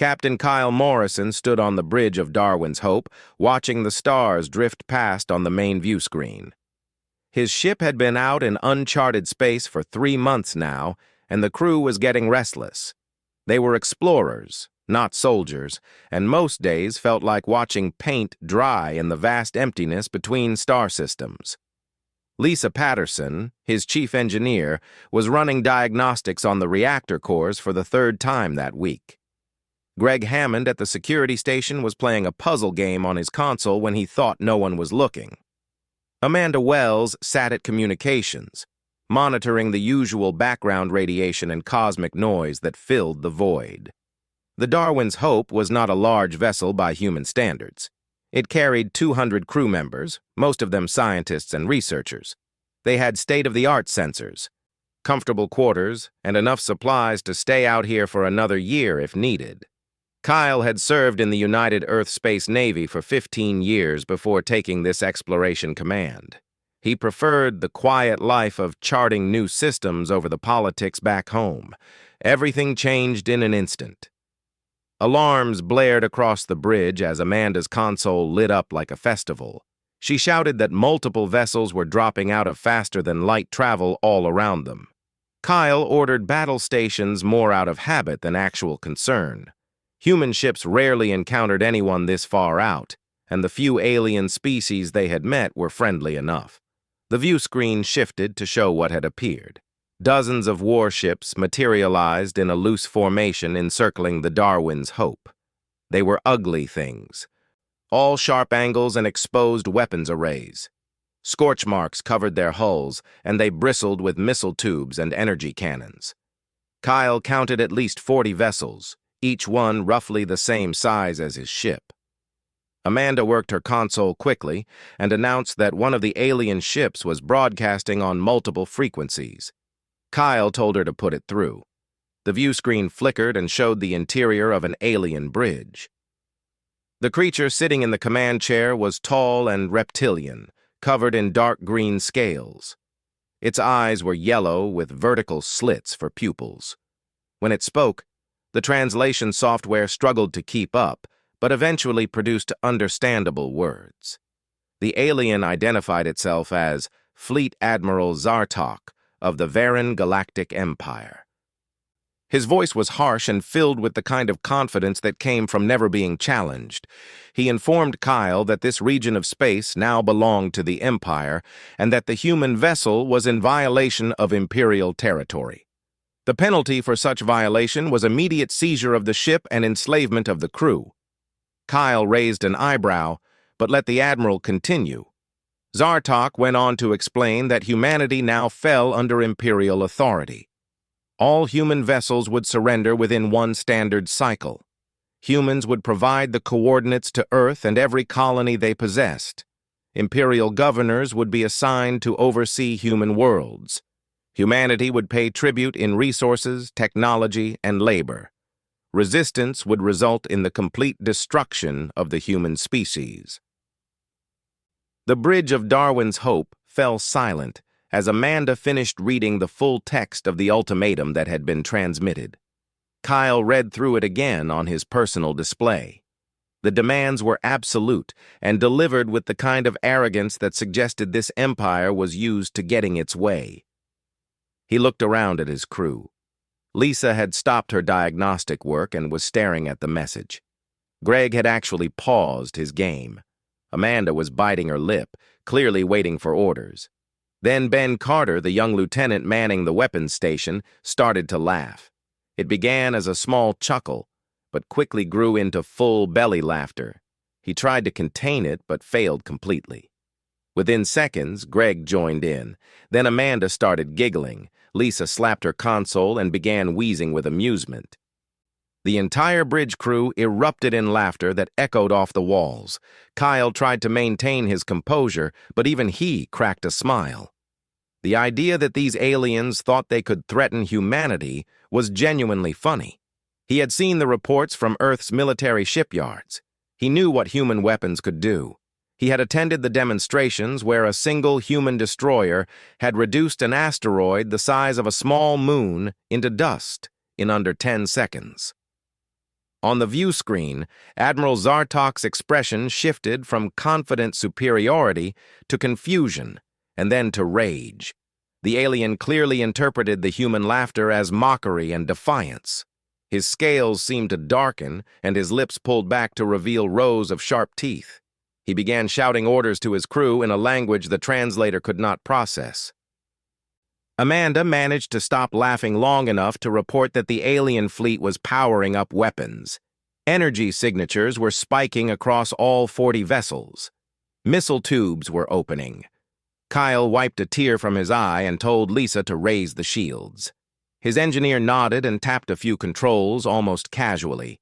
Captain Kyle Morrison stood on the bridge of Darwin's Hope, watching the stars drift past on the main view screen. His ship had been out in uncharted space for 3 months now, and the crew was getting restless. They were explorers, not soldiers, and most days felt like watching paint dry in the vast emptiness between star systems. Lisa Patterson, his chief engineer, was running diagnostics on the reactor cores for the 3rd time that week. Greg Hammond at the security station was playing a puzzle game on his console when he thought no one was looking. Amanda Wells sat at communications, monitoring the usual background radiation and cosmic noise that filled the void. The Darwin's Hope was not a large vessel by human standards. It carried 200 crew members, most of them scientists and researchers. They had state-of-the-art sensors, comfortable quarters, and enough supplies to stay out here for another year if needed. Kyle had served in the United Earth Space Navy for 15 years before taking this exploration command. He preferred the quiet life of charting new systems over the politics back home. Everything changed in an instant. Alarms blared across the bridge as Amanda's console lit up like a festival. She shouted that multiple vessels were dropping out of faster-than-light travel all around them. Kyle ordered battle stations more out of habit than actual concern. Human ships rarely encountered anyone this far out, and the few alien species they had met were friendly enough. The view screen shifted to show what had appeared. Dozens of warships materialized in a loose formation encircling the Darwin's Hope. They were ugly things, all sharp angles and exposed weapons arrays. Scorch marks covered their hulls, and they bristled with missile tubes and energy cannons. Kyle counted at least 40 vessels, each one roughly the same size as his ship. Amanda worked her console quickly and announced that one of the alien ships was broadcasting on multiple frequencies. Kyle told her to put it through. The view screen flickered and showed the interior of an alien bridge. The creature sitting in the command chair was tall and reptilian, covered in dark green scales. Its eyes were yellow with vertical slits for pupils. When it spoke, the translation software struggled to keep up, but eventually produced understandable words. The alien identified itself as Fleet Admiral Zartok of the Varan Galactic Empire. His voice was harsh and filled with the kind of confidence that came from never being challenged. He informed Kyle that this region of space now belonged to the Empire and that the human vessel was in violation of Imperial territory. The penalty for such violation was immediate seizure of the ship and enslavement of the crew. Kyle raised an eyebrow, but let the Admiral continue. Zartok went on to explain that humanity now fell under Imperial authority. All human vessels would surrender within one standard cycle. Humans would provide the coordinates to Earth and every colony they possessed. Imperial governors would be assigned to oversee human worlds. Humanity would pay tribute in resources, technology, and labor. Resistance would result in the complete destruction of the human species. The bridge of Darwin's Hope fell silent as Amanda finished reading the full text of the ultimatum that had been transmitted. Kyle read through it again on his personal display. The demands were absolute and delivered with the kind of arrogance that suggested this empire was used to getting its way. He looked around at his crew. Lisa had stopped her diagnostic work and was staring at the message. Greg had actually paused his game. Amanda was biting her lip, clearly waiting for orders. Then Ben Carter, the young lieutenant manning the weapons station, started to laugh. It began as a small chuckle, but quickly grew into full belly laughter. He tried to contain it, but failed completely. Within seconds, Greg joined in. Then Amanda started giggling. Lisa slapped her console and began wheezing with amusement. The entire bridge crew erupted in laughter that echoed off the walls. Kyle tried to maintain his composure, but even he cracked a smile. The idea that these aliens thought they could threaten humanity was genuinely funny. He had seen the reports from Earth's military shipyards. He knew what human weapons could do. He had attended the demonstrations where a single human destroyer had reduced an asteroid the size of a small moon into dust in under 10 seconds. On the view screen, Admiral Zartok's expression shifted from confident superiority to confusion, and then to rage. The alien clearly interpreted the human laughter as mockery and defiance. His scales seemed to darken, and his lips pulled back to reveal rows of sharp teeth. He began shouting orders to his crew in a language the translator could not process. Amanda managed to stop laughing long enough to report that the alien fleet was powering up weapons. Energy signatures were spiking across all 40 vessels. Missile tubes were opening. Kyle wiped a tear from his eye and told Lisa to raise the shields. His engineer nodded and tapped a few controls almost casually.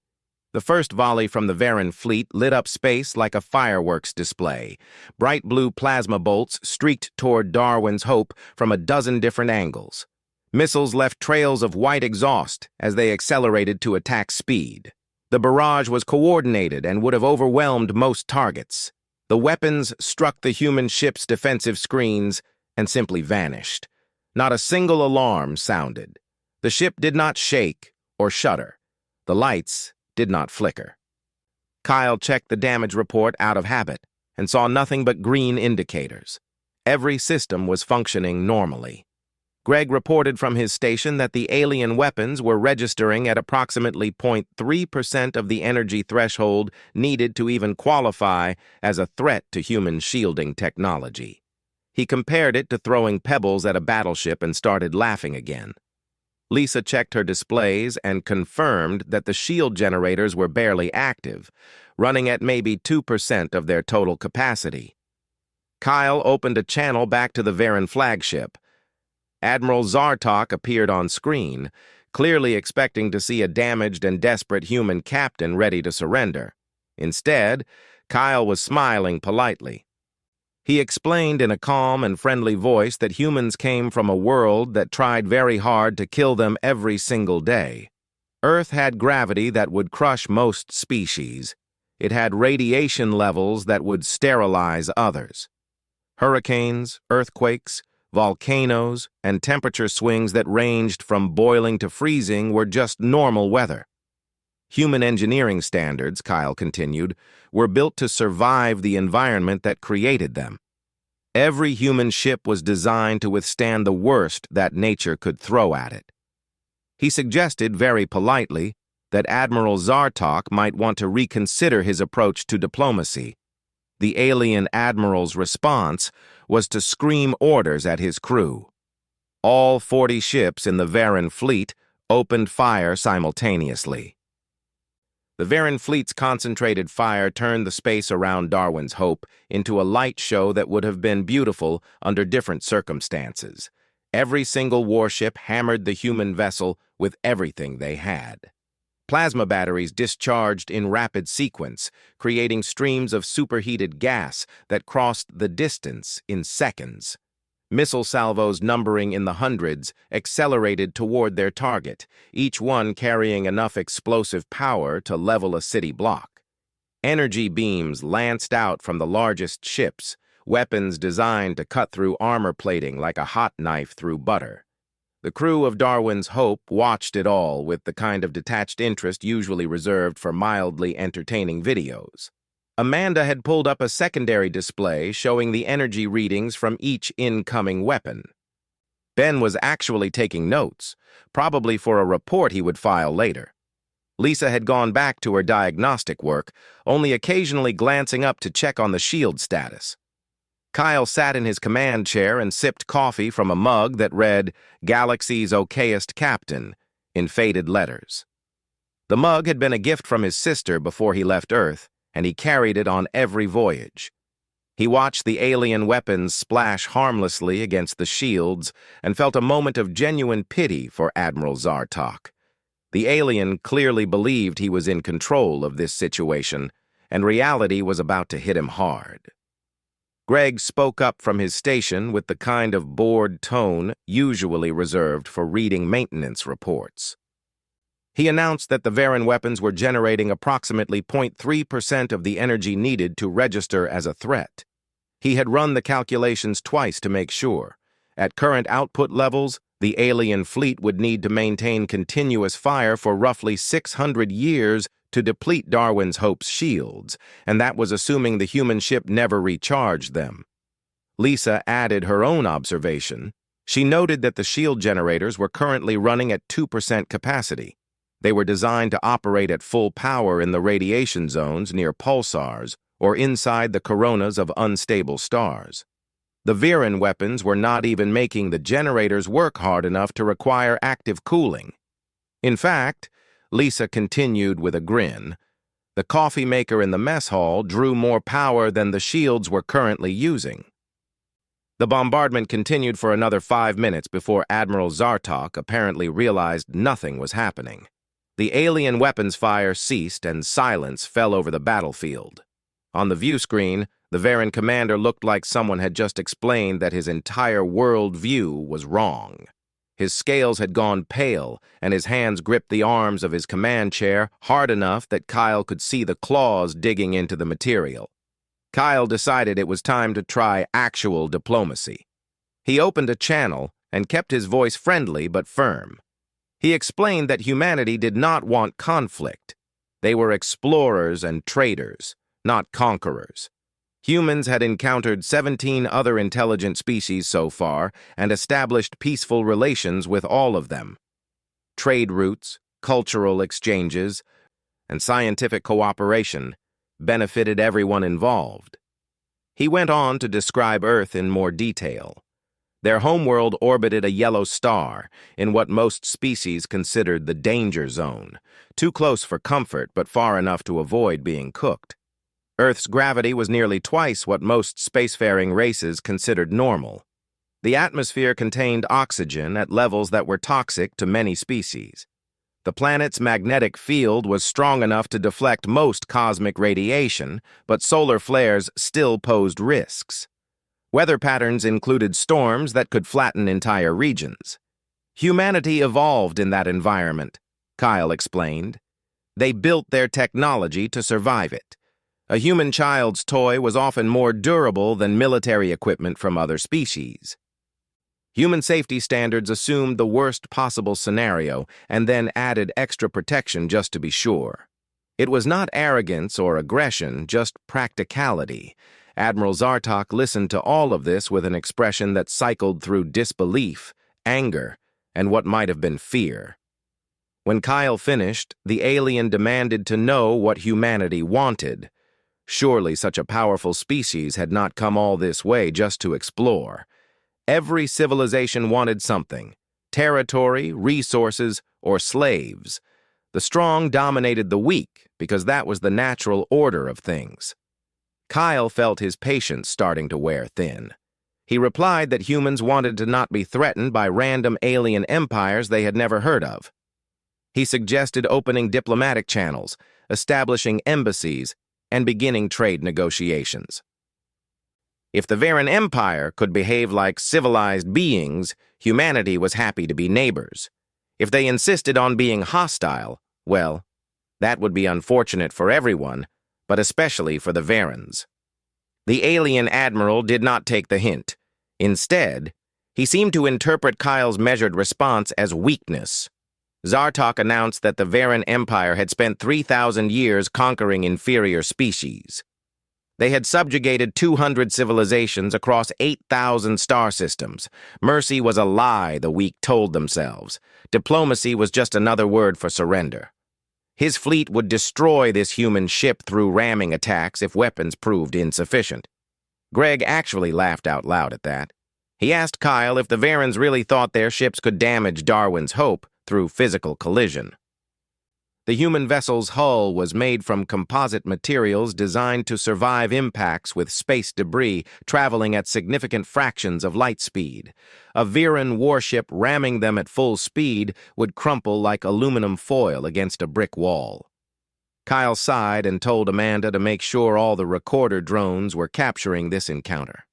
The first volley from the Varan fleet lit up space like a fireworks display. Bright blue plasma bolts streaked toward Darwin's Hope from a dozen different angles. Missiles left trails of white exhaust as they accelerated to attack speed. The barrage was coordinated and would have overwhelmed most targets. The weapons struck the human ship's defensive screens and simply vanished. Not a single alarm sounded. The ship did not shake or shudder. The lights did not flicker. Kyle checked the damage report out of habit and saw nothing but green indicators. Every system was functioning normally. Greg reported from his station that the alien weapons were registering at approximately 0.3% of the energy threshold needed to even qualify as a threat to human shielding technology. He compared it to throwing pebbles at a battleship and started laughing again. Lisa checked her displays and confirmed that the shield generators were barely active, running at maybe 2% of their total capacity. Kyle opened a channel back to the Varan flagship. Admiral Zartok appeared on screen, clearly expecting to see a damaged and desperate human captain ready to surrender. Instead, Kyle was smiling politely. He explained in a calm and friendly voice that humans came from a world that tried very hard to kill them every single day. Earth had gravity that would crush most species. It had radiation levels that would sterilize others. Hurricanes, earthquakes, volcanoes, and temperature swings that ranged from boiling to freezing were just normal weather. Human engineering standards, Kyle continued, were built to survive the environment that created them. Every human ship was designed to withstand the worst that nature could throw at it. He suggested very politely that Admiral Zartok might want to reconsider his approach to diplomacy. The alien admiral's response was to scream orders at his crew. All 40 ships in the Varan fleet opened fire simultaneously. The Varan fleet's concentrated fire turned the space around Darwin's Hope into a light show that would have been beautiful under different circumstances. Every single warship hammered the human vessel with everything they had. Plasma batteries discharged in rapid sequence, creating streams of superheated gas that crossed the distance in seconds. Missile salvos numbering in the hundreds accelerated toward their target, each one carrying enough explosive power to level a city block. Energy beams lanced out from the largest ships, weapons designed to cut through armor plating like a hot knife through butter. The crew of Darwin's Hope watched it all with the kind of detached interest usually reserved for mildly entertaining videos. Amanda had pulled up a secondary display showing the energy readings from each incoming weapon. Ben was actually taking notes, probably for a report he would file later. Lisa had gone back to her diagnostic work, only occasionally glancing up to check on the shield status. Kyle sat in his command chair and sipped coffee from a mug that read, "Galaxy's Okayest Captain," in faded letters. The mug had been a gift from his sister before he left Earth, and he carried it on every voyage. He watched the alien weapons splash harmlessly against the shields and felt a moment of genuine pity for Admiral Zartok. The alien clearly believed he was in control of this situation, and reality was about to hit him hard. Greg spoke up from his station with the kind of bored tone usually reserved for reading maintenance reports. He announced that the Varan weapons were generating approximately 0.3% of the energy needed to register as a threat. He had run the calculations twice to make sure. At current output levels, the alien fleet would need to maintain continuous fire for roughly 600 years to deplete Darwin's Hope's shields, and that was assuming the human ship never recharged them. Lisa added her own observation. She noted that the shield generators were currently running at 2% capacity. They were designed to operate at full power in the radiation zones near pulsars or inside the coronas of unstable stars. The Viren weapons were not even making the generators work hard enough to require active cooling. In fact, Lisa continued with a grin, the coffee maker in the mess hall drew more power than the shields were currently using. The bombardment continued for another 5 minutes before Admiral Zartok apparently realized nothing was happening. The alien weapons fire ceased and silence fell over the battlefield. On the view screen, the Viren commander looked like someone had just explained that his entire world view was wrong. His scales had gone pale, and his hands gripped the arms of his command chair hard enough that Kyle could see the claws digging into the material. Kyle decided it was time to try actual diplomacy. He opened a channel and kept his voice friendly but firm. He explained that humanity did not want conflict. They were explorers and traders, not conquerors. Humans had encountered 17 other intelligent species so far and established peaceful relations with all of them. Trade routes, cultural exchanges, and scientific cooperation benefited everyone involved. He went on to describe Earth in more detail. Their homeworld orbited a yellow star in what most species considered the danger zone, too close for comfort but far enough to avoid being cooked. Earth's gravity was nearly twice what most spacefaring races considered normal. The atmosphere contained oxygen at levels that were toxic to many species. The planet's magnetic field was strong enough to deflect most cosmic radiation, but solar flares still posed risks. Weather patterns included storms that could flatten entire regions. Humanity evolved in that environment, Kyle explained. They built their technology to survive it. A human child's toy was often more durable than military equipment from other species. Human safety standards assumed the worst possible scenario and then added extra protection just to be sure. It was not arrogance or aggression, just practicality. Admiral Zartok listened to all of this with an expression that cycled through disbelief, anger, and what might have been fear. When Kyle finished, the alien demanded to know what humanity wanted. Surely such a powerful species had not come all this way just to explore. Every civilization wanted something: territory, resources, or slaves. The strong dominated the weak because that was the natural order of things. Kyle felt his patience starting to wear thin. He replied that humans wanted to not be threatened by random alien empires they had never heard of. He suggested opening diplomatic channels, establishing embassies, and beginning trade negotiations. If the Viren Empire could behave like civilized beings, humanity was happy to be neighbors. If they insisted on being hostile, well, that would be unfortunate for everyone, but especially for the Virens. The alien admiral did not take the hint. Instead, he seemed to interpret Kyle's measured response as weakness. Zartok announced that the Viren Empire had spent 3,000 years conquering inferior species. They had subjugated 200 civilizations across 8,000 star systems. Mercy was a lie, the weak told themselves. Diplomacy was just another word for surrender. His fleet would destroy this human ship through ramming attacks if weapons proved insufficient. Greg actually laughed out loud at that. He asked Kyle if the Virens really thought their ships could damage Darwin's Hope through physical collision. The human vessel's hull was made from composite materials designed to survive impacts with space debris traveling at significant fractions of light speed. A Viren warship ramming them at full speed would crumple like aluminum foil against a brick wall. Kyle sighed and told Amanda to make sure all the recorder drones were capturing this encounter.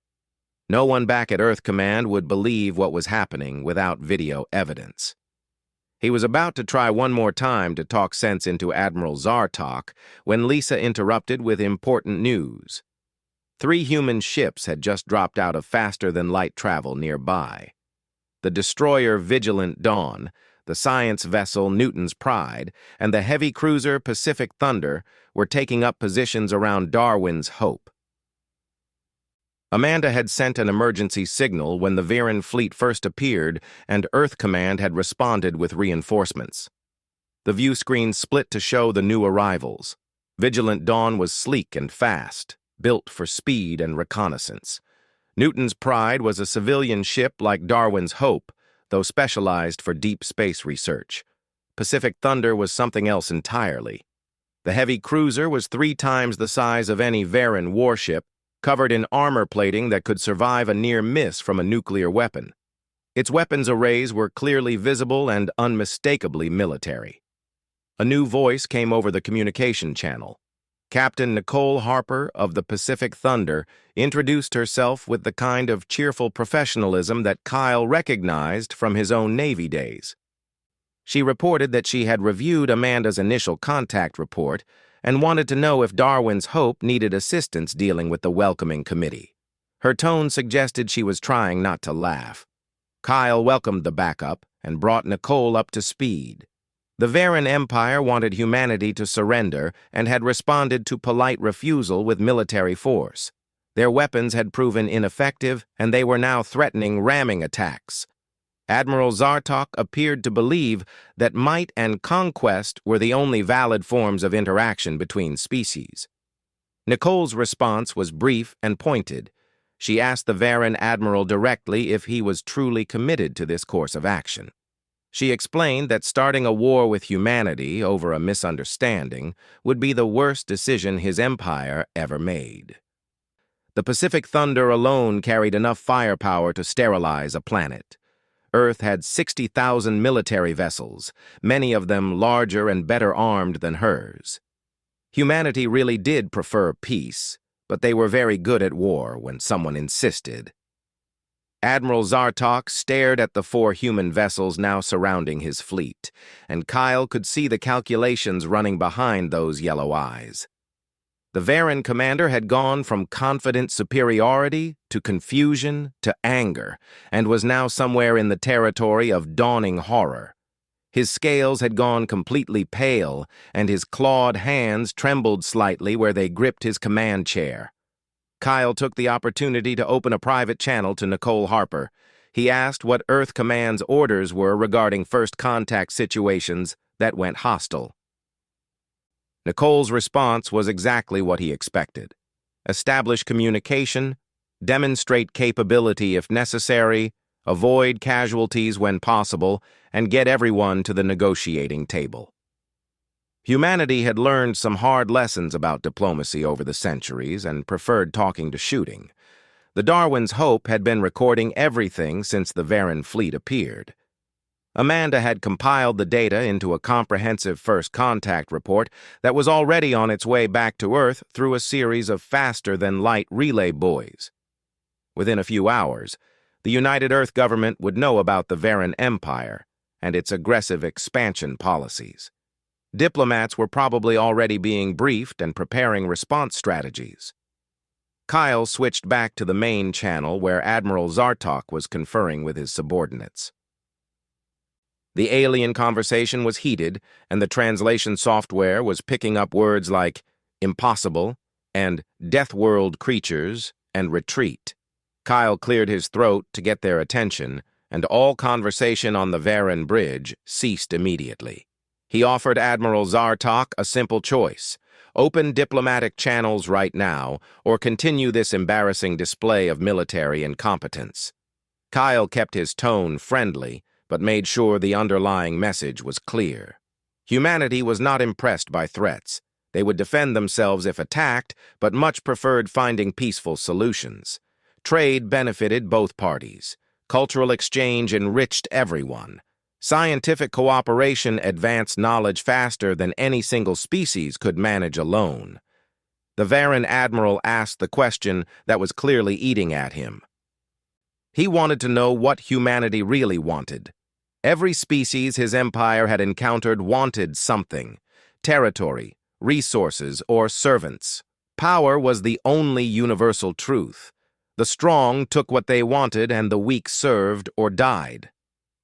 No one back at Earth Command would believe what was happening without video evidence. He was about to try one more time to talk sense into Admiral Zartok when Lisa interrupted with important news. 3 human ships had just dropped out of faster-than-light travel nearby. The destroyer Vigilant Dawn, the science vessel Newton's Pride, and the heavy cruiser Pacific Thunder were taking up positions around Darwin's Hope. Amanda had sent an emergency signal when the Viren fleet first appeared, and Earth Command had responded with reinforcements. The view screen split to show the new arrivals. Vigilant Dawn was sleek and fast, built for speed and reconnaissance. Newton's Pride was a civilian ship like Darwin's Hope, though specialized for deep space research. Pacific Thunder was something else entirely. The heavy cruiser was 3 times the size of any Viren warship, covered in armor plating that could survive a near miss from a nuclear weapon. Its weapons arrays were clearly visible and unmistakably military. A new voice came over the communication channel. Captain Nicole Harper of the Pacific Thunder introduced herself with the kind of cheerful professionalism that Kyle recognized from his own Navy days. She reported that she had reviewed Amanda's initial contact report and wanted to know if Darwin's Hope needed assistance dealing with the welcoming committee. Her tone suggested she was trying not to laugh. Kyle welcomed the backup and brought Nicole up to speed. The Viren Empire wanted humanity to surrender and had responded to polite refusal with military force. Their weapons had proven ineffective, and they were now threatening ramming attacks. Admiral Zartok appeared to believe that might and conquest were the only valid forms of interaction between species. Nicole's response was brief and pointed. She asked the Viren admiral directly if he was truly committed to this course of action. She explained that starting a war with humanity over a misunderstanding would be the worst decision his empire ever made. The Pacific Thunder alone carried enough firepower to sterilize a planet. Earth had 60,000 military vessels, many of them larger and better armed than hers. Humanity really did prefer peace, but they were very good at war when someone insisted. Admiral Zartok stared at the 4 human vessels now surrounding his fleet, and Kyle could see the calculations running behind those yellow eyes. The Viren commander had gone from confident superiority to confusion to anger, and was now somewhere in the territory of dawning horror. His scales had gone completely pale, and his clawed hands trembled slightly where they gripped his command chair. Kyle took the opportunity to open a private channel to Nicole Harper. He asked what Earth Command's orders were regarding first contact situations that went hostile. Nicole's response was exactly what he expected. Establish communication, demonstrate capability if necessary, avoid casualties when possible, and get everyone to the negotiating table. Humanity had learned some hard lessons about diplomacy over the centuries and preferred talking to shooting. The Darwin's Hope had been recording everything since the Viren fleet appeared. Amanda had compiled the data into a comprehensive first contact report that was already on its way back to Earth through a series of faster-than-light relay buoys. Within a few hours, the United Earth government would know about the Viren Empire and its aggressive expansion policies. Diplomats were probably already being briefed and preparing response strategies. Kyle switched back to the main channel where Admiral Zartok was conferring with his subordinates. The alien conversation was heated, and the translation software was picking up words like impossible and death world creatures and retreat. Kyle cleared his throat to get their attention, and all conversation on the Viren bridge ceased immediately. He offered Admiral Zartok a simple choice: open diplomatic channels right now, or continue this embarrassing display of military incompetence. Kyle kept his tone friendly, but made sure the underlying message was clear. Humanity was not impressed by threats. They would defend themselves if attacked, but much preferred finding peaceful solutions. Trade benefited both parties. Cultural exchange enriched everyone. Scientific cooperation advanced knowledge faster than any single species could manage alone. The Viren admiral asked the question that was clearly eating at him. He wanted to know what humanity really wanted. Every species his empire had encountered wanted something: territory, resources, or servants. Power was the only universal truth. The strong took what they wanted and the weak served or died.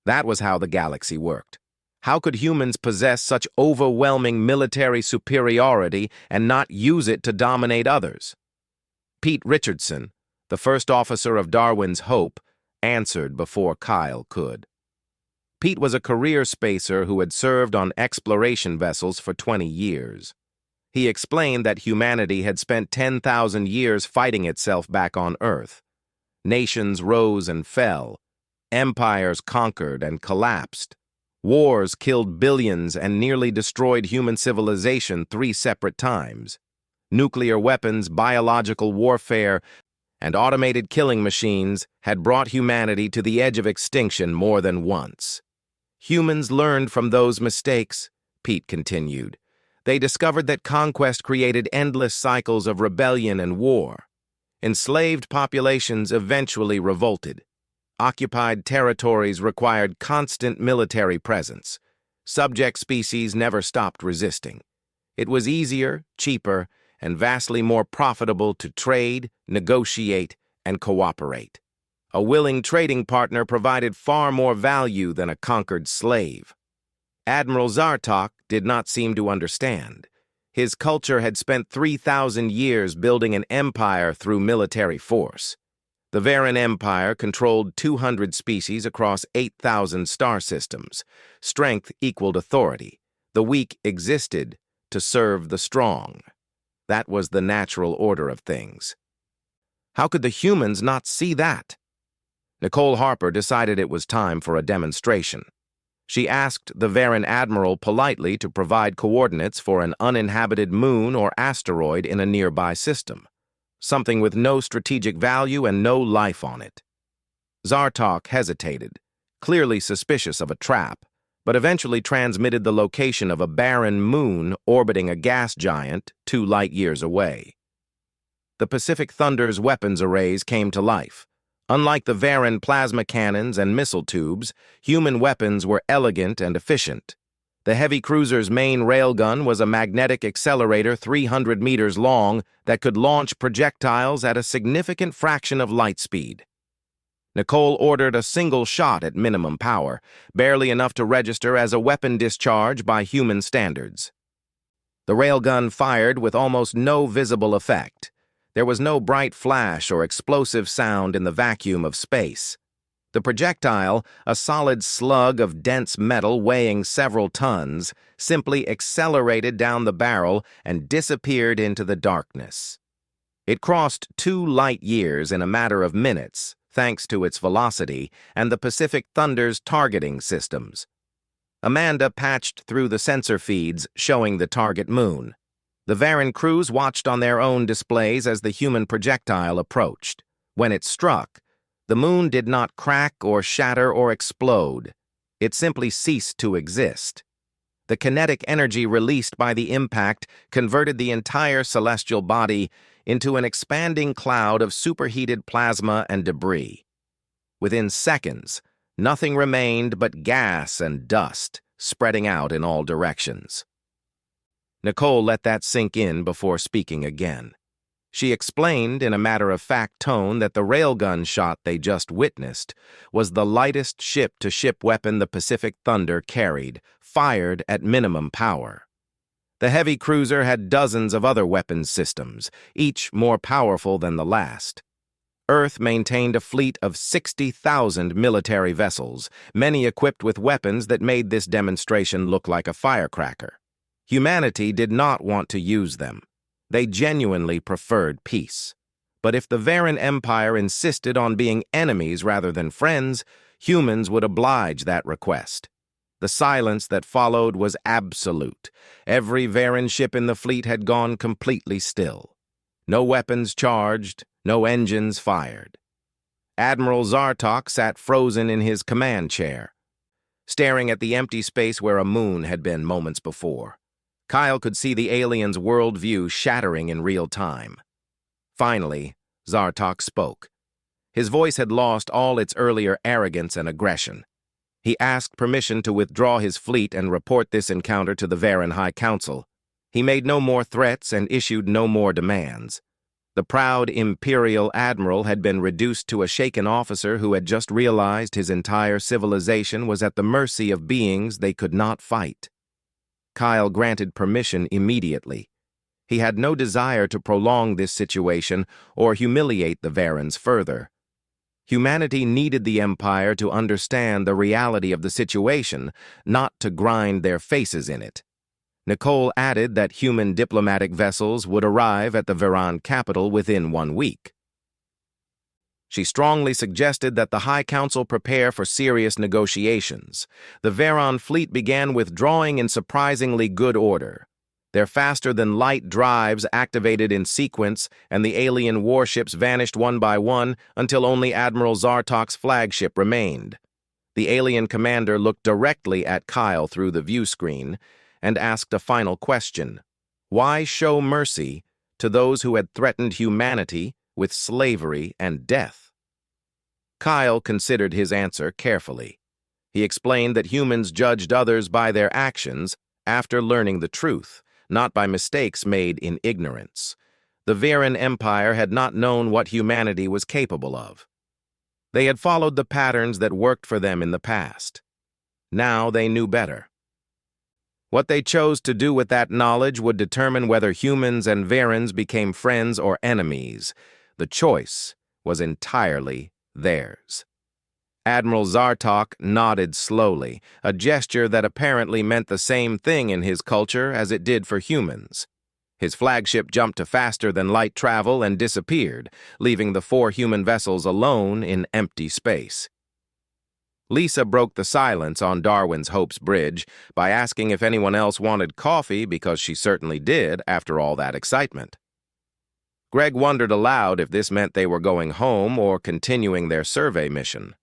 That was how the galaxy worked. How could humans possess such overwhelming military superiority and not use it to dominate others? Pete Richardson, the first officer of Darwin's Hope, answered before Kyle could. Pete was a career spacer who had served on exploration vessels for 20 years. He explained that humanity had spent 10,000 years fighting itself back on Earth. Nations rose and fell. Empires conquered and collapsed. Wars killed billions and nearly destroyed human civilization 3 separate times. Nuclear weapons, biological warfare, and automated killing machines had brought humanity to the edge of extinction more than once. Humans learned from those mistakes, Pete continued. They discovered that conquest created endless cycles of rebellion and war. Enslaved populations eventually revolted. Occupied territories required constant military presence. Subject species never stopped resisting. It was easier, cheaper, and vastly more profitable to trade, negotiate, and cooperate. A willing trading partner provided far more value than a conquered slave. Admiral Zartok did not seem to understand. His culture had spent 3,000 years building an empire through military force. The Varan Empire controlled 200 species across 8,000 star systems. Strength equaled authority. The weak existed to serve the strong. That was the natural order of things. How could the humans not see that? Nicole Harper decided it was time for a demonstration. She asked the Varan Admiral politely to provide coordinates for an uninhabited moon or asteroid in a nearby system, something with no strategic value and no life on it. Zartok hesitated, clearly suspicious of a trap, but eventually transmitted the location of a barren moon orbiting a gas giant 2 light-years away. The Pacific Thunder's weapons arrays came to life. Unlike the Varan plasma cannons and missile tubes, human weapons were elegant and efficient. The heavy cruiser's main railgun was a magnetic accelerator 300 meters long that could launch projectiles at a significant fraction of light speed. Nicole ordered a single shot at minimum power, barely enough to register as a weapon discharge by human standards. The railgun fired with almost no visible effect. There was no bright flash or explosive sound in the vacuum of space. The projectile, a solid slug of dense metal weighing several tons, simply accelerated down the barrel and disappeared into the darkness. It crossed 2 light-years in a matter of minutes, thanks to its velocity and the Pacific Thunder's targeting systems. Amanda patched through the sensor feeds showing the target moon. The Varan crews watched on their own displays as the human projectile approached. When it struck, the moon did not crack or shatter or explode. It simply ceased to exist. The kinetic energy released by the impact converted the entire celestial body into an expanding cloud of superheated plasma and debris. Within seconds, nothing remained but gas and dust, spreading out in all directions. Nicole let that sink in before speaking again. She explained in a matter-of-fact tone that the railgun shot they just witnessed was the lightest ship-to-ship weapon the Pacific Thunder carried, fired at minimum power. The heavy cruiser had dozens of other weapons systems, each more powerful than the last. Earth maintained a fleet of 60,000 military vessels, many equipped with weapons that made this demonstration look like a firecracker. Humanity did not want to use them. They genuinely preferred peace. But if the Varan Empire insisted on being enemies rather than friends, humans would oblige that request. The silence that followed was absolute. Every Varan ship in the fleet had gone completely still. No weapons charged, no engines fired. Admiral Zartok sat frozen in his command chair, staring at the empty space where a moon had been moments before. Kyle could see the alien's worldview shattering in real time. Finally, Zartok spoke. His voice had lost all its earlier arrogance and aggression. He asked permission to withdraw his fleet and report this encounter to the Varan High Council. He made no more threats and issued no more demands. The proud Imperial Admiral had been reduced to a shaken officer who had just realized his entire civilization was at the mercy of beings they could not fight. Kyle granted permission immediately. He had no desire to prolong this situation or humiliate the Varens further. Humanity needed the Empire to understand the reality of the situation, not to grind their faces in it. Nicole added that human diplomatic vessels would arrive at the Varan capital within 1 week. She strongly suggested that the High Council prepare for serious negotiations. The Varan fleet began withdrawing in surprisingly good order. Their faster-than-light drives activated in sequence, and the alien warships vanished one by one until only Admiral Zartok's flagship remained. The alien commander looked directly at Kyle through the view screen and asked a final question. Why show mercy to those who had threatened humanity with slavery and death? Kyle considered his answer carefully. He explained that humans judged others by their actions after learning the truth, not by mistakes made in ignorance. The Varan Empire had not known what humanity was capable of. They had followed the patterns that worked for them in the past. Now they knew better. What they chose to do with that knowledge would determine whether humans and Varans became friends or enemies. The choice was entirely theirs. Admiral Zartok nodded slowly, a gesture that apparently meant the same thing in his culture as it did for humans. His flagship jumped to faster-than-light travel and disappeared, leaving the 4 human vessels alone in empty space. Lisa broke the silence on Darwin's Hope's Bridge by asking if anyone else wanted coffee, because she certainly did after all that excitement. Greg wondered aloud if this meant they were going home or continuing their survey mission.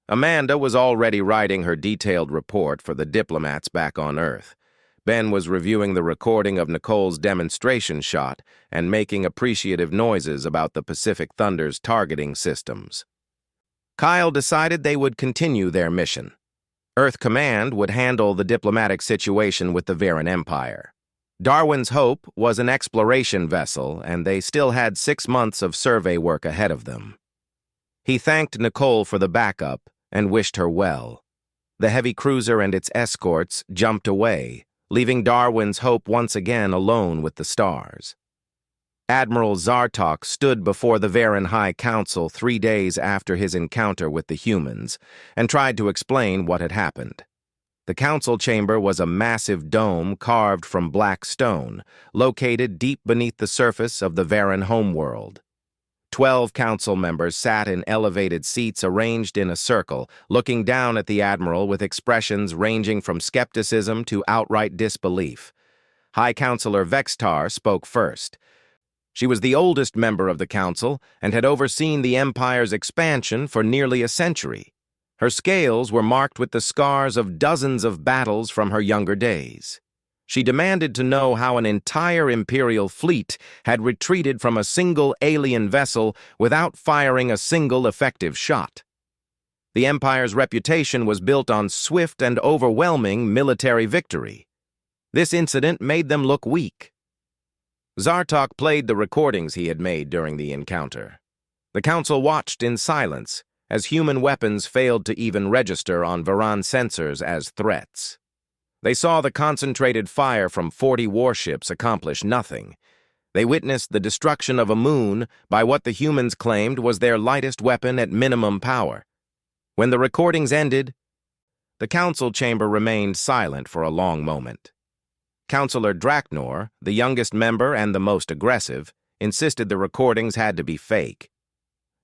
Amanda was already writing her detailed report for the diplomats back on Earth. Ben was reviewing the recording of Nicole's demonstration shot and making appreciative noises about the Pacific Thunder's targeting systems. Kyle decided they would continue their mission. Earth Command would handle the diplomatic situation with the Varan Empire. Darwin's Hope was an exploration vessel, and they still had 6 months of survey work ahead of them. He thanked Nicole for the backup and wished her well. The heavy cruiser and its escorts jumped away, leaving Darwin's Hope once again alone with the stars. Admiral Zartok stood before the Varan High Council 3 days after his encounter with the humans and tried to explain what had happened. The council chamber was a massive dome carved from black stone, located deep beneath the surface of the Varan homeworld. 12 council members sat in elevated seats arranged in a circle, looking down at the admiral with expressions ranging from skepticism to outright disbelief. High Councilor Vextar spoke first. She was the oldest member of the council and had overseen the Empire's expansion for nearly a century. Her scales were marked with the scars of dozens of battles from her younger days. She demanded to know how an entire Imperial fleet had retreated from a single alien vessel without firing a single effective shot. The Empire's reputation was built on swift and overwhelming military victory. This incident made them look weak. Zartok played the recordings he had made during the encounter. The council watched in silence as human weapons failed to even register on Varan sensors as threats. They saw the concentrated fire from 40 warships accomplish nothing. They witnessed the destruction of a moon by what the humans claimed was their lightest weapon at minimum power. When the recordings ended, the council chamber remained silent for a long moment. Councilor Draknor, the youngest member and the most aggressive, insisted the recordings had to be fake.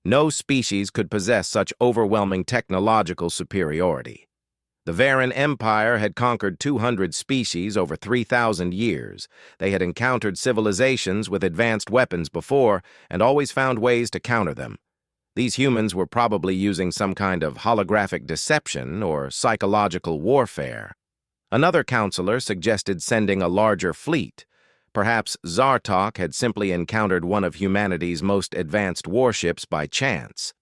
No species could possess such overwhelming technological superiority. The Varan Empire had conquered 200 species over 3,000 years. They had encountered civilizations with advanced weapons before and always found ways to counter them. These humans were probably using some kind of holographic deception or psychological warfare. Another counselor suggested sending a larger fleet. Perhaps Zartok had simply encountered one of humanity's most advanced warships by chance.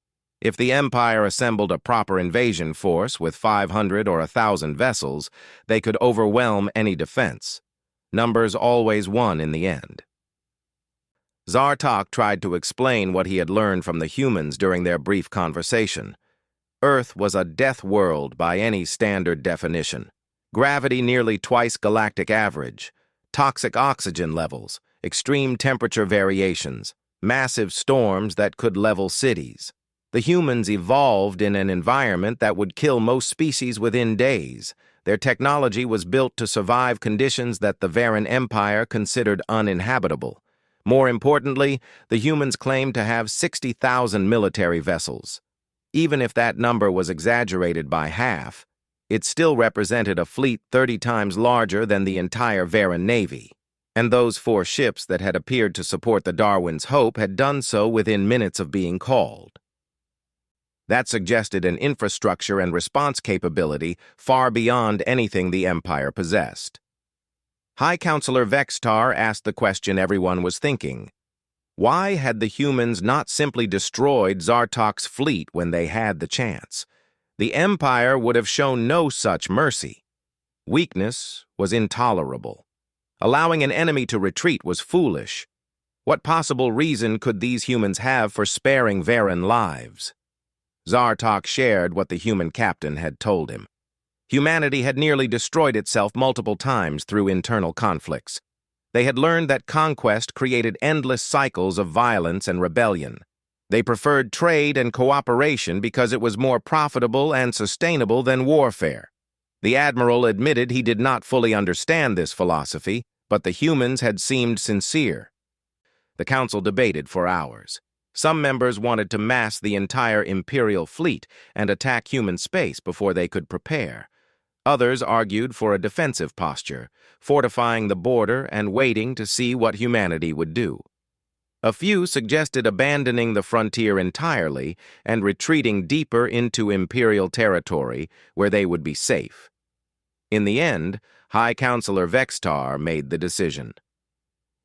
If the Empire assembled a proper invasion force with 500 or 1,000 vessels, they could overwhelm any defense. Numbers always won in the end. Zartok tried to explain what he had learned from the humans during their brief conversation. Earth was a death world by any standard definition. Gravity nearly twice galactic average, toxic oxygen levels, extreme temperature variations, massive storms that could level cities. The humans evolved in an environment that would kill most species within days. Their technology was built to survive conditions that the Varan Empire considered uninhabitable. More importantly, the humans claimed to have 60,000 military vessels. Even if that number was exaggerated by half, it still represented a fleet 30 times larger than the entire Varan Navy. And those 4 ships that had appeared to support the Darwin's Hope had done so within minutes of being called. That suggested an infrastructure and response capability far beyond anything the Empire possessed. High Counselor Vextar asked the question everyone was thinking. Why had the humans not simply destroyed Zartok's fleet when they had the chance? The Empire would have shown no such mercy. Weakness was intolerable. Allowing an enemy to retreat was foolish. What possible reason could these humans have for sparing Varan lives? Zartok shared what the human captain had told him. Humanity had nearly destroyed itself multiple times through internal conflicts. They had learned that conquest created endless cycles of violence and rebellion. They preferred trade and cooperation because it was more profitable and sustainable than warfare. The Admiral admitted he did not fully understand this philosophy, but the humans had seemed sincere. The Council debated for hours. Some members wanted to mass the entire Imperial fleet and attack human space before they could prepare. Others argued for a defensive posture, fortifying the border and waiting to see what humanity would do. A few suggested abandoning the frontier entirely and retreating deeper into Imperial territory where they would be safe. In the end, High Counselor Vextar made the decision.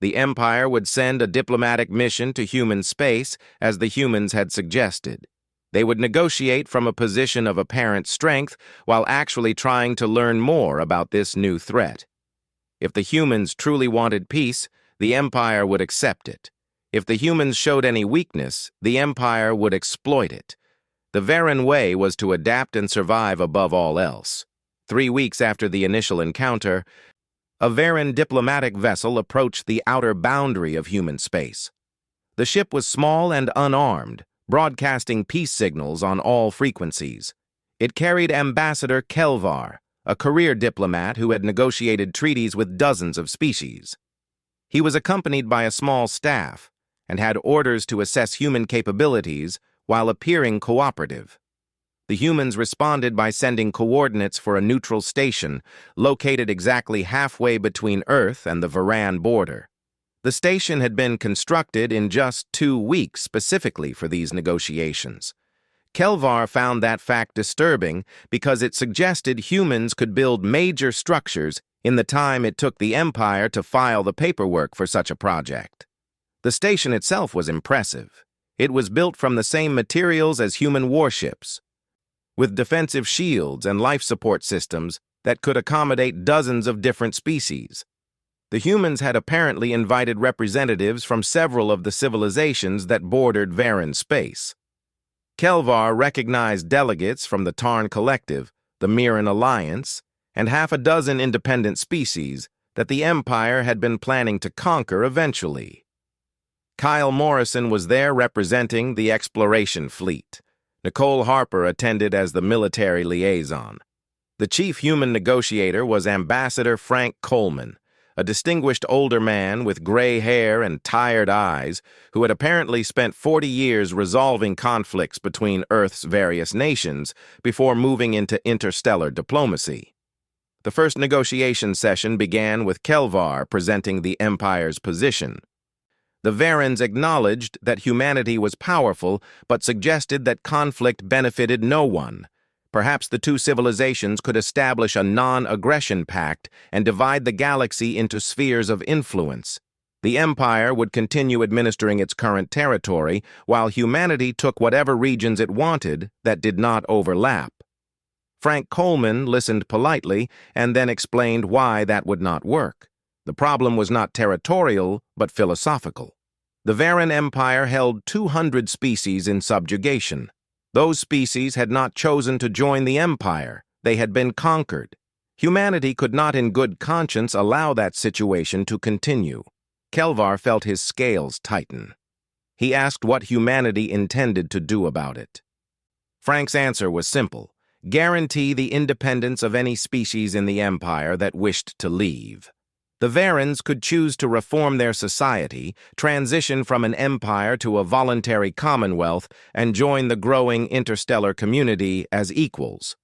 The Empire would send a diplomatic mission to human space, as the humans had suggested. They would negotiate from a position of apparent strength while actually trying to learn more about this new threat. If the humans truly wanted peace, the Empire would accept it. If the humans showed any weakness, the Empire would exploit it. The Varan way was to adapt and survive above all else. 3 weeks after the initial encounter, a Varan diplomatic vessel approached the outer boundary of human space. The ship was small and unarmed, broadcasting peace signals on all frequencies. It carried Ambassador Kelvar, a career diplomat who had negotiated treaties with dozens of species. He was accompanied by a small staff and had orders to assess human capabilities while appearing cooperative. The humans responded by sending coordinates for a neutral station located exactly halfway between Earth and the Varan border. The station had been constructed in just 2 weeks specifically for these negotiations. Kelvar found that fact disturbing because it suggested humans could build major structures in the time it took the Empire to file the paperwork for such a project. The station itself was impressive. It was built from the same materials as human warships, with defensive shields and life support systems that could accommodate dozens of different species. The humans had apparently invited representatives from several of the civilizations that bordered Varan space. Kelvar recognized delegates from the Tarn Collective, the Mirran Alliance, and half a dozen independent species that the Empire had been planning to conquer eventually. Kyle Morrison was there representing the exploration fleet. Nicole Harper attended as the military liaison. The chief human negotiator was Ambassador Frank Coleman, a distinguished older man with gray hair and tired eyes who had apparently spent 40 years resolving conflicts between Earth's various nations before moving into interstellar diplomacy. The first negotiation session began with Kelvar presenting the Empire's position. The Varans acknowledged that humanity was powerful, but suggested that conflict benefited no one. Perhaps the two civilizations could establish a non-aggression pact and divide the galaxy into spheres of influence. The Empire would continue administering its current territory, while humanity took whatever regions it wanted that did not overlap. Frank Coleman listened politely and then explained why that would not work. The problem was not territorial, but philosophical. The Varan Empire held 200 species in subjugation. Those species had not chosen to join the Empire. They had been conquered. Humanity could not in good conscience allow that situation to continue. Kelvar felt his scales tighten. He asked what humanity intended to do about it. Frank's answer was simple: guarantee the independence of any species in the Empire that wished to leave. The Varans could choose to reform their society, transition from an empire to a voluntary commonwealth, and join the growing interstellar community as equals.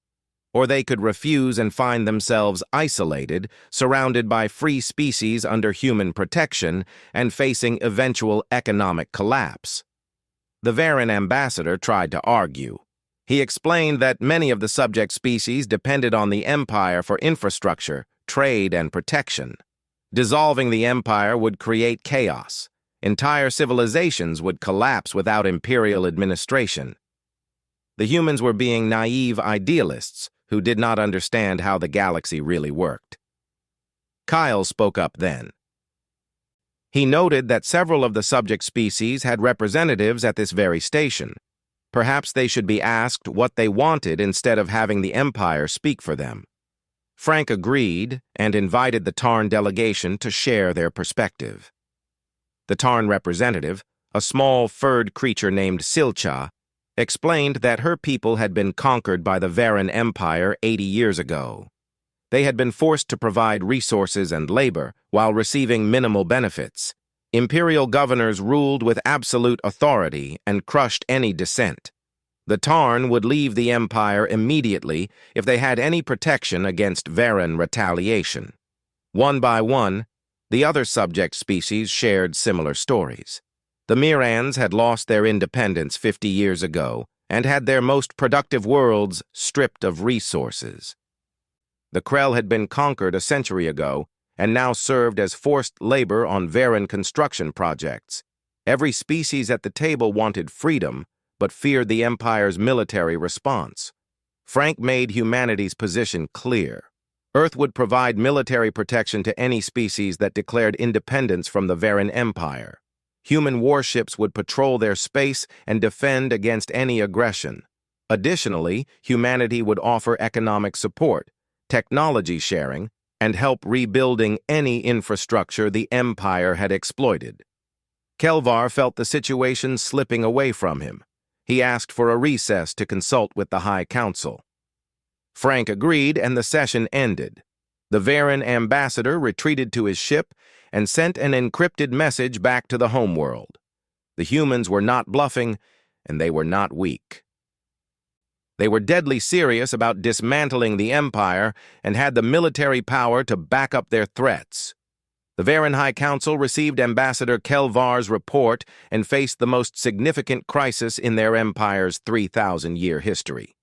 Or they could refuse and find themselves isolated, surrounded by free species under human protection, and facing eventual economic collapse. The Varan ambassador tried to argue. He explained that many of the subject species depended on the Empire for infrastructure, trade, and protection. Dissolving the Empire would create chaos. Entire civilizations would collapse without imperial administration. The humans were being naive idealists who did not understand how the galaxy really worked. Kyle spoke up then. He noted that several of the subject species had representatives at this very station. Perhaps they should be asked what they wanted instead of having the Empire speak for them. Frank agreed and invited the Tarn delegation to share their perspective. The Tarn representative, a small furred creature named Silcha, explained that her people had been conquered by the Varan Empire 80 years ago. They had been forced to provide resources and labor while receiving minimal benefits. Imperial governors ruled with absolute authority and crushed any dissent. The Tarn would leave the Empire immediately if they had any protection against Varan retaliation. One by one, the other subject species shared similar stories. The Mirans had lost their independence 50 years ago and had their most productive worlds stripped of resources. The Krell had been conquered a century ago and now served as forced labor on Varan construction projects. Every species at the table wanted freedom, but feared the Empire's military response. Frank made humanity's position clear. Earth would provide military protection to any species that declared independence from the Varan Empire. Human warships would patrol their space and defend against any aggression. Additionally, humanity would offer economic support, technology sharing, and help rebuilding any infrastructure the Empire had exploited. Kelvar felt the situation slipping away from him. He asked for a recess to consult with the High Council. Frank agreed, and the session ended. The Varan ambassador retreated to his ship and sent an encrypted message back to the homeworld. The humans were not bluffing, and they were not weak. They were deadly serious about dismantling the Empire and had the military power to back up their threats. The Varan High Council received Ambassador Kelvar's report and faced the most significant crisis in their empire's 3,000-year history.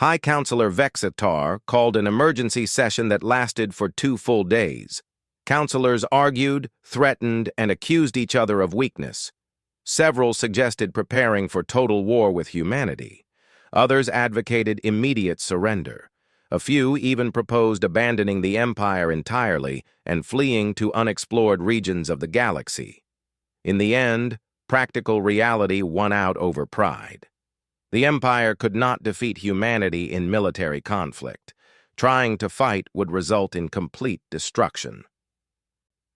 High Counselor Vexatar called an emergency session that lasted for 2 full days. Counselors argued, threatened, and accused each other of weakness. Several suggested preparing for total war with humanity. Others advocated immediate surrender. A few even proposed abandoning the Empire entirely and fleeing to unexplored regions of the galaxy. In the end, practical reality won out over pride. The Empire could not defeat humanity in military conflict. Trying to fight would result in complete destruction.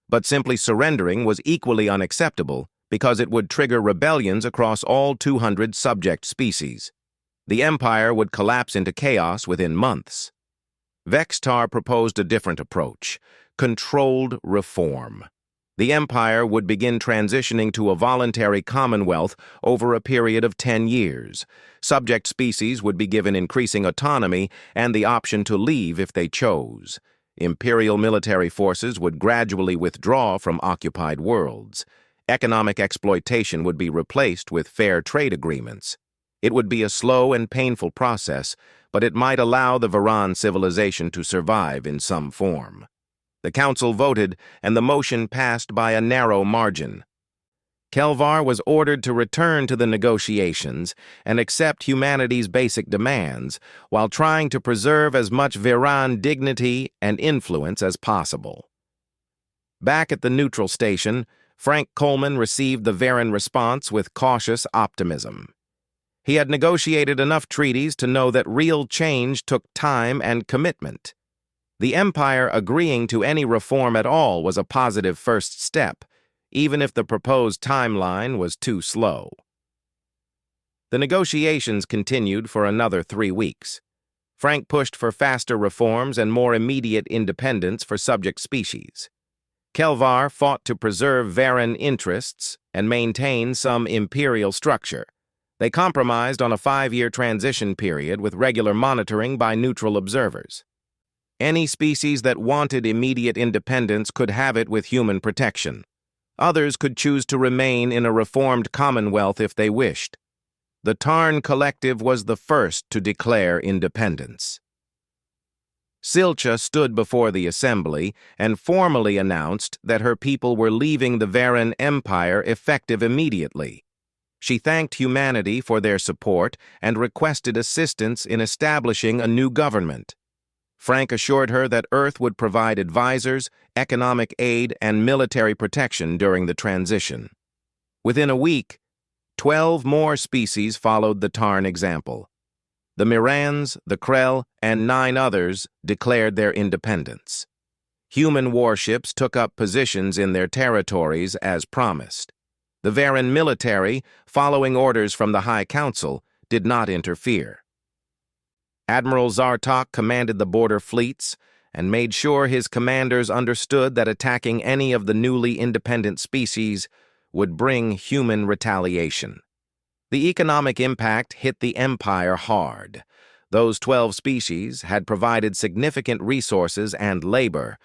But simply surrendering was equally unacceptable because it would trigger rebellions across all 200 subject species. The Empire would collapse into chaos within months. Vextar proposed a different approach: controlled reform. The Empire would begin transitioning to a voluntary commonwealth over a period of 10 years. Subject species would be given increasing autonomy and the option to leave if they chose. Imperial military forces would gradually withdraw from occupied worlds. Economic exploitation would be replaced with fair trade agreements. It would be a slow and painful process, but it might allow the Varan civilization to survive in some form. The council voted, and the motion passed by a narrow margin. Kelvar was ordered to return to the negotiations and accept humanity's basic demands, while trying to preserve as much Varan dignity and influence as possible. Back at the neutral station, Frank Coleman received the Varan response with cautious optimism. He had negotiated enough treaties to know that real change took time and commitment. The Empire agreeing to any reform at all was a positive first step, even if the proposed timeline was too slow. The negotiations continued for another 3 weeks. Frank pushed for faster reforms and more immediate independence for subject species. Kelvar fought to preserve Varan interests and maintain some imperial structure. They compromised on a 5-year transition period with regular monitoring by neutral observers. Any species that wanted immediate independence could have it with human protection. Others could choose to remain in a reformed commonwealth if they wished. The Tarn Collective was the first to declare independence. Silcha stood before the assembly and formally announced that her people were leaving the Varan Empire effective immediately. She thanked humanity for their support and requested assistance in establishing a new government. Frank assured her that Earth would provide advisors, economic aid, and military protection during the transition. Within a week, 12 more species followed the Tarn example. The Mirans, the Krell, and 9 others declared their independence. Human warships took up positions in their territories as promised. The Varan military, following orders from the High Council, did not interfere. Admiral Zartok commanded the border fleets and made sure his commanders understood that attacking any of the newly independent species would bring human retaliation. The economic impact hit the Empire hard. Those 12 species had provided significant resources and labor.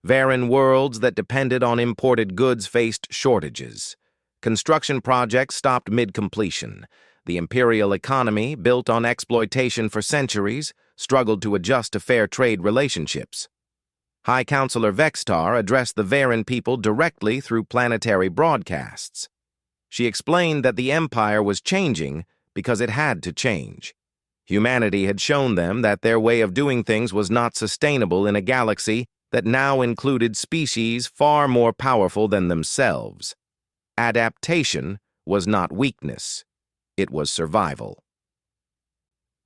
Varan worlds that depended on imported goods faced shortages. Construction projects stopped mid-completion. The imperial economy, built on exploitation for centuries, struggled to adjust to fair trade relationships. High Counselor Vextar addressed the Varan people directly through planetary broadcasts. She explained that the Empire was changing because it had to change. Humanity had shown them that their way of doing things was not sustainable in a galaxy that now included species far more powerful than themselves. Adaptation was not weakness. It was survival.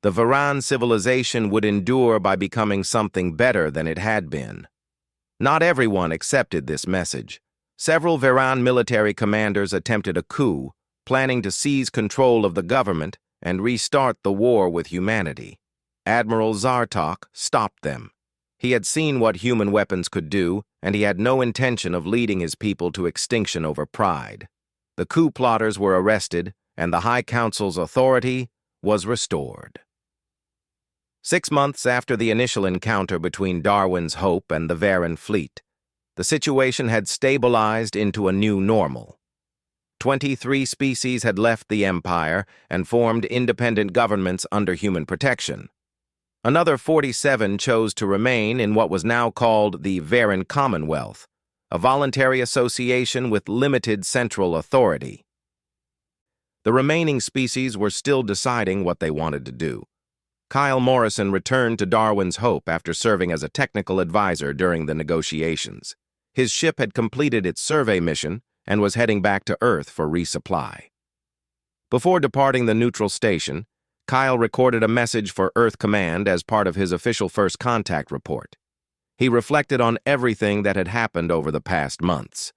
The Varan civilization would endure by becoming something better than it had been. Not everyone accepted this message. Several Varan military commanders attempted a coup, planning to seize control of the government and restart the war with humanity. Admiral Zartok stopped them. He had seen what human weapons could do, and he had no intention of leading his people to extinction over pride. The coup plotters were arrested, and the High Council's authority was restored. 6 months after the initial encounter between Darwin's Hope and the Varan fleet, the situation had stabilized into a new normal. 23 species had left the Empire and formed independent governments under human protection. Another 47 chose to remain in what was now called the Varan Commonwealth, a voluntary association with limited central authority. The remaining species were still deciding what they wanted to do. Kyle Morrison returned to Darwin's Hope after serving as a technical advisor during the negotiations. His ship had completed its survey mission and was heading back to Earth for resupply. Before departing the neutral station, Kyle recorded a message for Earth Command as part of his official first contact report. He reflected on everything that had happened over the past months.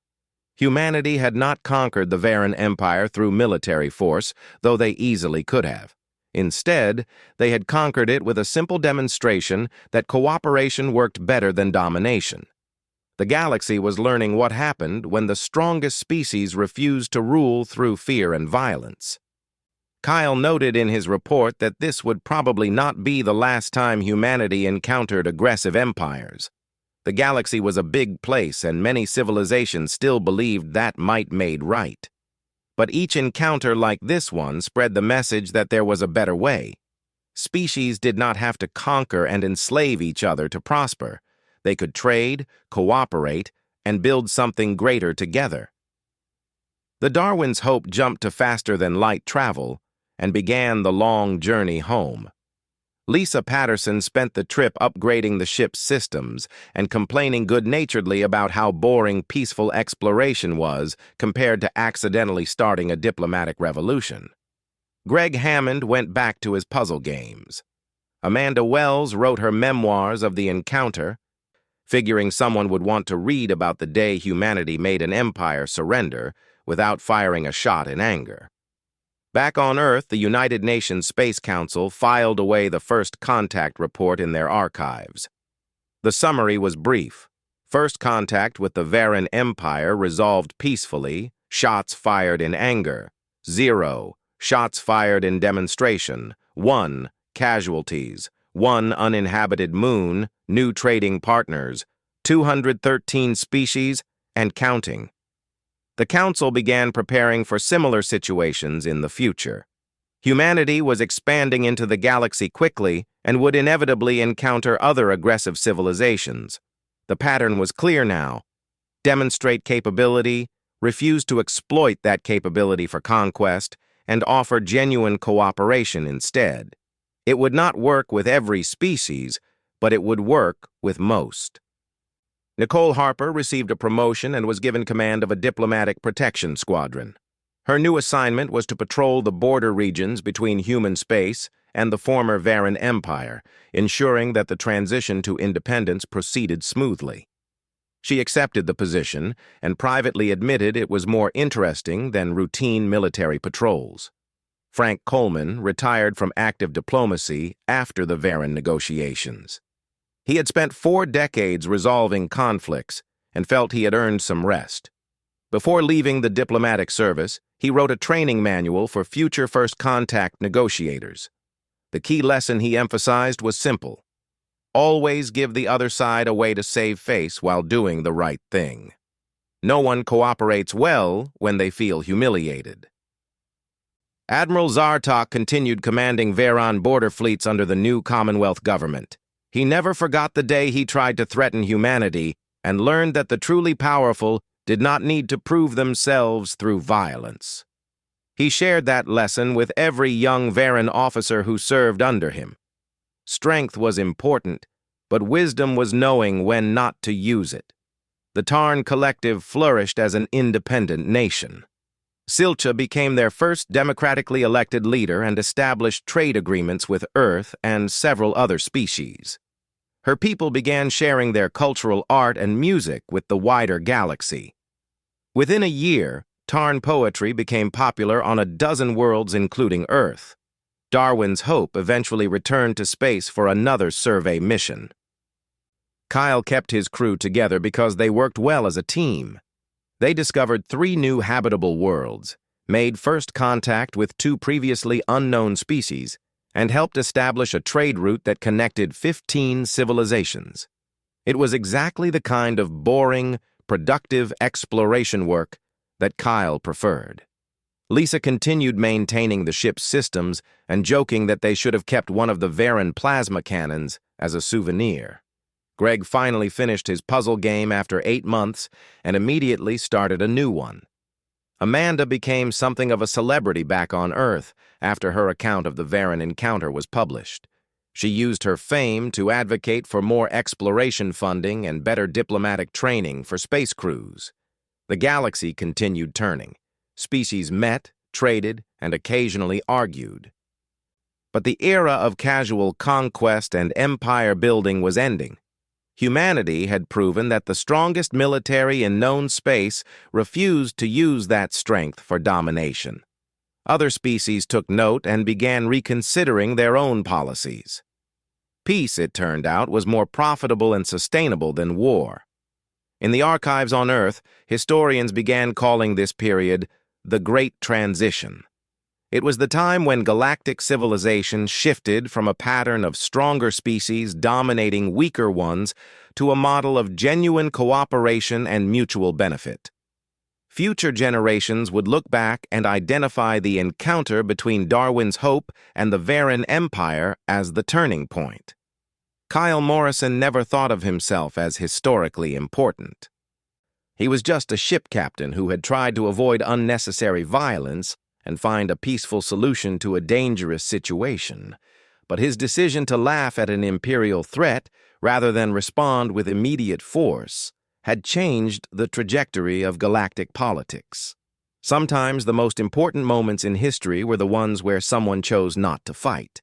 Humanity had not conquered the Varan Empire through military force, though they easily could have. Instead, they had conquered it with a simple demonstration that cooperation worked better than domination. The galaxy was learning what happened when the strongest species refused to rule through fear and violence. Kyle noted in his report that this would probably not be the last time humanity encountered aggressive empires. The galaxy was a big place, and many civilizations still believed that might made right. But each encounter like this one spread the message that there was a better way. Species did not have to conquer and enslave each other to prosper. They could trade, cooperate, and build something greater together. The Darwin's Hope jumped to faster-than-light travel and began the long journey home. Lisa Patterson spent the trip upgrading the ship's systems and complaining good-naturedly about how boring peaceful exploration was compared to accidentally starting a diplomatic revolution. Greg Hammond went back to his puzzle games. Amanda Wells wrote her memoirs of the encounter, figuring someone would want to read about the day humanity made an empire surrender without firing a shot in anger. Back on Earth, the United Nations Space Council filed away the first contact report in their archives. The summary was brief. First contact with the Varan Empire resolved peacefully, shots fired in anger. 0. Shots fired in demonstration. 1. Casualties. 1 uninhabited moon, new trading partners, 213 species, and counting. The Council began preparing for similar situations in the future. Humanity was expanding into the galaxy quickly and would inevitably encounter other aggressive civilizations. The pattern was clear now. Demonstrate capability, refuse to exploit that capability for conquest, and offer genuine cooperation instead. It would not work with every species, but it would work with most. Nicole Harper received a promotion and was given command of a diplomatic protection squadron. Her new assignment was to patrol the border regions between human space and the former Varan Empire, ensuring that the transition to independence proceeded smoothly. She accepted the position and privately admitted it was more interesting than routine military patrols. Frank Coleman retired from active diplomacy after the Varan negotiations. He had spent 4 decades resolving conflicts and felt he had earned some rest. Before leaving the diplomatic service, he wrote a training manual for future first contact negotiators. The key lesson he emphasized was simple. Always give the other side a way to save face while doing the right thing. No one cooperates well when they feel humiliated. Admiral Zartok continued commanding Varan border fleets under the new Commonwealth government. He never forgot the day he tried to threaten humanity and learned that the truly powerful did not need to prove themselves through violence. He shared that lesson with every young Varan officer who served under him. Strength was important, but wisdom was knowing when not to use it. The Tarn Collective flourished as an independent nation. Silcha became their first democratically elected leader and established trade agreements with Earth and several other species. Her people began sharing their cultural art and music with the wider galaxy. Within a year, Tarn poetry became popular on a dozen worlds including Earth. Darwin's Hope eventually returned to space for another survey mission. Kyle kept his crew together because they worked well as a team. They discovered 3 new habitable worlds, made first contact with 2 previously unknown species, and helped establish a trade route that connected 15 civilizations. It was exactly the kind of boring, productive exploration work that Kyle preferred. Lisa continued maintaining the ship's systems and joking that they should have kept one of the Varan plasma cannons as a souvenir. Greg finally finished his puzzle game after 8 months and immediately started a new one. Amanda became something of a celebrity back on Earth after her account of the Varan encounter was published. She used her fame to advocate for more exploration funding and better diplomatic training for space crews. The galaxy continued turning. Species met, traded, and occasionally argued. But the era of casual conquest and empire building was ending. Humanity had proven that the strongest military in known space refused to use that strength for domination. Other species took note and began reconsidering their own policies. Peace, it turned out, was more profitable and sustainable than war. In the archives on Earth, historians began calling this period the Great Transition. It was the time when galactic civilization shifted from a pattern of stronger species dominating weaker ones to a model of genuine cooperation and mutual benefit. Future generations would look back and identify the encounter between Darwin's Hope and the Varan Empire as the turning point. Kyle Morrison never thought of himself as historically important. He was just a ship captain who had tried to avoid unnecessary violence and find a peaceful solution to a dangerous situation. but his decision to laugh at an imperial threat rather than respond with immediate force had changed the trajectory of galactic politics. Sometimes the most important moments in history were the ones where someone chose not to fight.